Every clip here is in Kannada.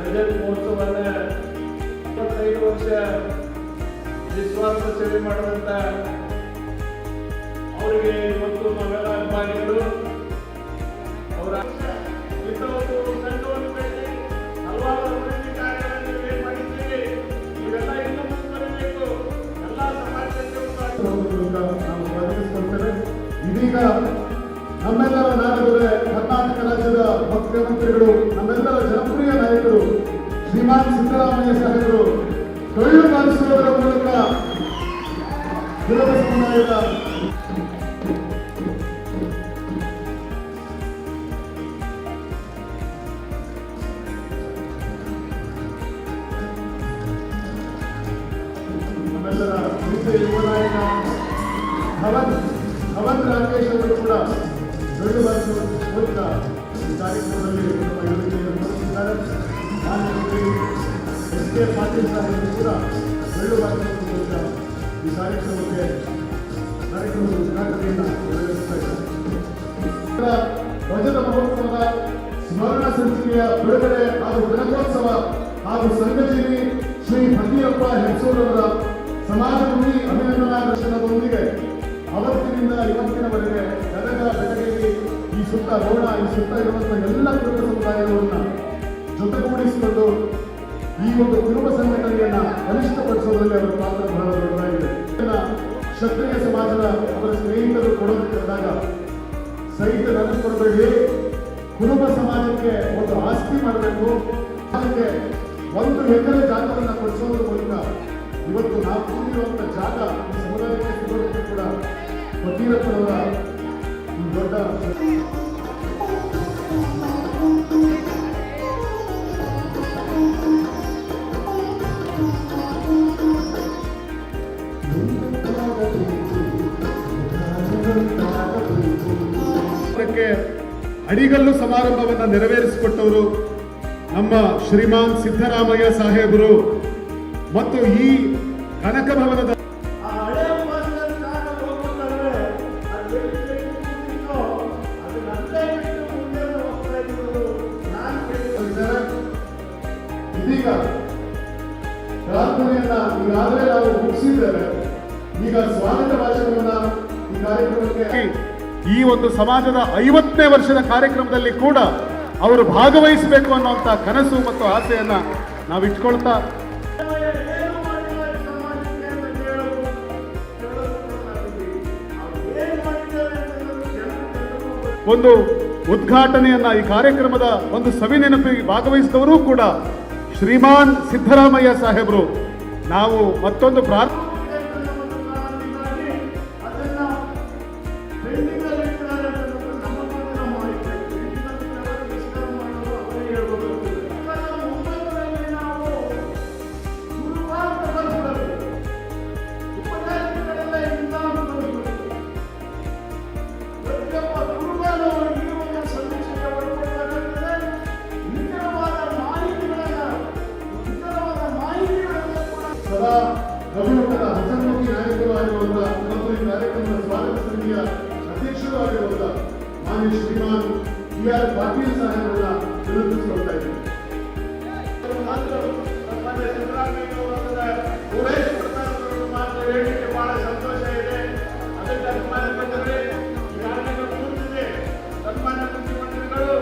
ರಜತ್ ಮಹೋತ್ಸವನ 25 ವರ್ಷ ನಿಸ್ವಾರ್ಥ ಸೇವೆ ಮಾಡಿದಂತ ಅವರಿಗೆ ಇವತ್ತು ನಾವೆಲ್ಲ ಅಭಿಮಾನಿಗಳು ಅವರ ಇಂಥವತ್ತು ಸಂಘವನ್ನು ಬೆಳೆಸಿ ಹಲವಾರು ಅಭಿವೃದ್ಧಿ ಕಾರ್ಯಗಳನ್ನು ಏನ್ ಮಾಡಿದ್ದೀವಿ ಇವೆಲ್ಲ ಇನ್ನೂ ಮುಂದುವರಿಬೇಕು. ಎಲ್ಲ ಸಮಾಜಕ್ಕೆ ನಾವು ಸ್ವಾಗತಿಸಿಕೊಳ್ತೇವೆ. ಇದೀಗ ನಮ್ಮೆಲ್ಲರ ನಾಯಕರೇ, ಕರ್ನಾಟಕ ರಾಜ್ಯದ ಮುಖ್ಯಮಂತ್ರಿಗಳು, ನಮ್ಮೆಲ್ಲರ ಜನಪ್ರಿಯ ನಾಯಕರು ಶ್ರೀಮಾನ್ ಸಿದ್ದರಾಮಯ್ಯ ಸಾಹೇಬರು ಡೊಳ್ಳು ಬಾರಿಸುವುದರ ಮೂಲಕ ವಿರೋಧ ಸಮುದಾಯದ ನಮ್ಮೆಲ್ಲರ ಹಿರಿಯ ಯುವ ನಾಯಕ ಭವನ್ ರಾಕೇಶ್ ಅವರು ಕೂಡ ಡೊಳ್ಳು ಬಾರಿಸುವ ಮೂಲಕ ಈ ಕಾರ್ಯಕ್ರಮದಲ್ಲಿ ನಮ್ಮ ವೇದಿಕೆಯನ್ನು ತೋರಿಸಿದ್ದಾರೆ. ಮಾನ್ಯ ಎಸ್ ಕೆ ಪಾಟೀಲ್ ಸಾಹೇಬರು ಕೂಡ ಡೊಳ್ಳು ಬಾರಿಸುವ ಮೂಲಕ ಈ ಕಾರ್ಯಕ್ರಮದ ಉದ್ಘಾಟನೆಯನ್ನು ನೆರವೇರಿಸ್ತಾ ಇದ್ದಾರೆ. ಧ್ವಜದ ಮಹೋತ್ಸವದ ಸ್ಮರಣ ಸಂಚಿಕೆಯ ಬಿಡುಗಡೆ ಹಾಗೂ ಘನಕೋತ್ಸವ ಹಾಗೂ ಸಂಘಜೀವಿ ಶ್ರೀ ಫಕೀರಪ್ಪ ಹೆಗ್ಸೂರವರ ಸಮಾಜಮುಖಿ ಅಭಿನಂದನಾ ದರ್ಶನದೊಂದಿಗೆ ಅವತ್ತಿನಿಂದ ಇವತ್ತಿನವರೆಗೆ ಗದಗ ಬೆಳಗೇರಿ ಈ ಸುತ್ತ ರೋಣ ಈ ಸುತ್ತ ಇರುವಂತಹ ಎಲ್ಲ ಕುರುಬ ಸಮುದಾಯಗಳನ್ನು ಜೊತೆಗೂಡಿಸಿಕೊಂಡು ಈ ಒಂದು ಕುರುಬ ಸಂಘಟನೆಯನ್ನ ಬಲಿಷ್ಠಪಡಿಸುವುದರಲ್ಲಿ ಅವರ ಪಾತ್ರ ಬಹಳ ದೊಡ್ಡದಾಗಿದೆ. ಕ್ಷತ್ರಿಯ ಸಮಾಜದ ಅವರ ಸ್ನೇಹಿತರು ಕೊಡೋದಕ್ಕಾದಾಗ ಸಹಿತ ನನಗೆ ಕೊಡಬೇಡಿ, ಕುರುಬ ಸಮಾಜಕ್ಕೆ ಒಂದು ಆಸ್ತಿ ಮಾಡಬೇಕು, ಅದಕ್ಕೆ 1 ಎಕರೆ ಜಾಗವನ್ನು ಕೊಡಿಸೋದ್ರ ಮೂಲಕ ಇವತ್ತು ನಾವು ಕೂಡಿರುವಂತಹ ಜಾಗ ಈ ಸಮುದಾಯಕ್ಕೆ ಸಿಗೋದಕ್ಕೆ ಕೂಡ ಫಕೀರಪ್ಪನವರ ದೊಡ್ಡ ಅಡಿಗಲ್ಲು ಸಮಾರಂಭವನ್ನು ನೆರವೇರಿಸಿಕೊಟ್ಟವರು ನಮ್ಮ ಶ್ರೀಮಾನ್ ಸಿದ್ದರಾಮಯ್ಯ ಸಾಹೇಬರು ಮತ್ತು ಈ ಕನಕ ಭವನದ ಇದೀಗ ಪ್ರಾರ್ಥನೆಯನ್ನ ಈಗಾಗಲೇ ನಾವು ಮುಗಿಸಿದ್ದೇವೆ. ಈಗ ಸ್ವಾಗತ ಭಾಷಣವನ್ನ ಈ ಕಾರ್ಯಕ್ರಮಕ್ಕೆ ಈ ಒಂದು ಸಮಾಜದ 50ನೇ ವರ್ಷದ ಕಾರ್ಯಕ್ರಮದಲ್ಲಿ ಕೂಡ ಅವರು ಭಾಗವಹಿಸಬೇಕು ಅನ್ನುವಂಥ ಕನಸು ಮತ್ತು ಆಸೆಯನ್ನ ನಾವು ಇಟ್ಕೊಳ್ತಾ ಒಂದು ಉದ್ಘಾಟನೆಯನ್ನ ಈ ಕಾರ್ಯಕ್ರಮದ ಒಂದು ಸವಿನೆನಪಿಗೆ ಭಾಗವಹಿಸಿದವರು ಕೂಡ ಶ್ರೀಮಾನ್ ಸಿದ್ದರಾಮಯ್ಯ ಸಾಹೇಬರು. ನಾವು ಮತ್ತೊಂದು ರಘುನಗರ ಹಸನ್ಮುಖಿ ನಾಯಕರು ಆಗಿರುವಂತಹ ಮತ್ತು ಈ ಕಾರ್ಯಕ್ರಮದ ಸ್ವಾಗತ ಸಮಿತಿಯ ಅಧ್ಯಕ್ಷರು ಆಗಿರುವಂತಹ ಮಾನ್ಯ ಶ್ರೀಮಾನ್ ಟಿ.ಆರ್. ಪಾಟೀಲ್ ಸಾಹೇಬರನ್ನ ವಿನಂತಿಸಿಕೊಳ್ತಾ ಇದ್ದೀನಿ. ಬಹಳ ಸಂತೋಷ ಇದೆ. ಅದಕ್ಕೆ ಅಭಿಮಾನ ಬಂದರೆ ಈಗಾಗಲೇ ಕೂತಿದೆ ಸನ್ಮಾನ್ಯ ಮುಖ್ಯಮಂತ್ರಿಗಳು.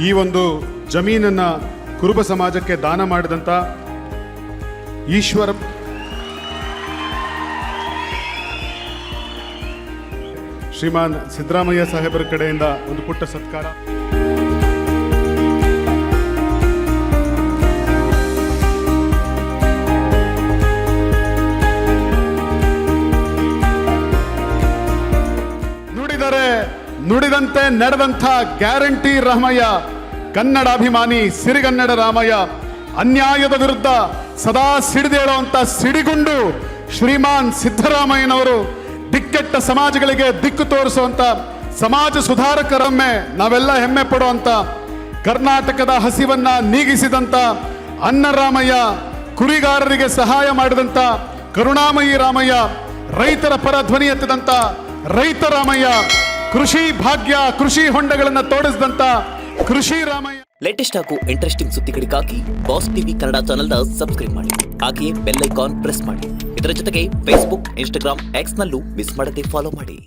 ಈ ಒಂದು ಜಮೀನನ್ನ ಕುರುಬ ಸಮಾಜಕ್ಕೆ ದಾನ ಮಾಡಿದಂತ ಈಶ್ವರ ಶ್ರೀಮಾನ್ ಸಿದ್ದರಾಮಯ್ಯ ಸಾಹೇಬರ ಕಡೆಯಿಂದ ಒಂದು ಪುಟ್ಟ ಸತ್ಕಾರ. ನುಡಿದಂತೆ ನಡೆದಂಥ ಗ್ಯಾರಂಟಿ ರಾಮಯ್ಯ, ಕನ್ನಡಾಭಿಮಾನಿ ಸಿರಿಗನ್ನಡ ರಾಮಯ್ಯ, ಅನ್ಯಾಯದ ವಿರುದ್ಧ ಸದಾ ಸಿಡಿದೇಳುವಂತ ಸಿಡಿಗುಂಡು ಶ್ರೀಮಾನ್ ಸಿದ್ದರಾಮಯ್ಯನವರು ದಿಕ್ಕೆಟ್ಟ ಸಮಾಜಗಳಿಗೆ ದಿಕ್ಕು ತೋರಿಸುವಂತ ಸಮಾಜ ಸುಧಾರಕರೊಮ್ಮೆ ನಾವೆಲ್ಲ ಹೆಮ್ಮೆ ಪಡುವಂತ, ಕರ್ನಾಟಕದ ಹಸಿವನ್ನ ನೀಗಿಸಿದಂತ ಅನ್ನರಾಮಯ್ಯ, ಕುರಿಗಾರರಿಗೆ ಸಹಾಯ ಮಾಡಿದಂತ ಕರುಣಾಮಯಿ ರಾಮಯ್ಯ, ರೈತರ ಪರ ಧ್ವನಿ ಎತ್ತಿದಂತ ರೈತ ರಾಮಯ್ಯ, ಕೃಷಿ ಭಾಗ್ಯ, ಕೃಷಿ ಹೊಂಡಗಳನ್ನ ತೋಡಿಸಿದಂತ ಕೃಷಿ ರಾಮಯ್ಯ. ಲೇಟೆಸ್ಟ್ ಹಾಗೂ ಇಂಟ್ರೆಸ್ಟಿಂಗ್ ಸುದ್ದಿಗಳಿಗಾಗಿ ಬಾಸ್ ಟಿವಿ ಕನ್ನಡ ಚಾನೆಲ್ನ ಸಬ್ಸ್ಕ್ರೈಬ್ ಮಾಡಿ. ಹಾಗೆಯೇ ಬೆಲ್ ಐಕಾನ್ ಪ್ರೆಸ್ ಮಾಡಿ. ಇದರ ಜೊತೆಗೆ ಫೇಸ್ಬುಕ್, ಇನ್ಸ್ಟಾಗ್ರಾಮ್, ಎಕ್ಸ್ ನಲ್ಲೂ ಮಿಸ್ ಮಾಡದೆ ಫಾಲೋ ಮಾಡಿ.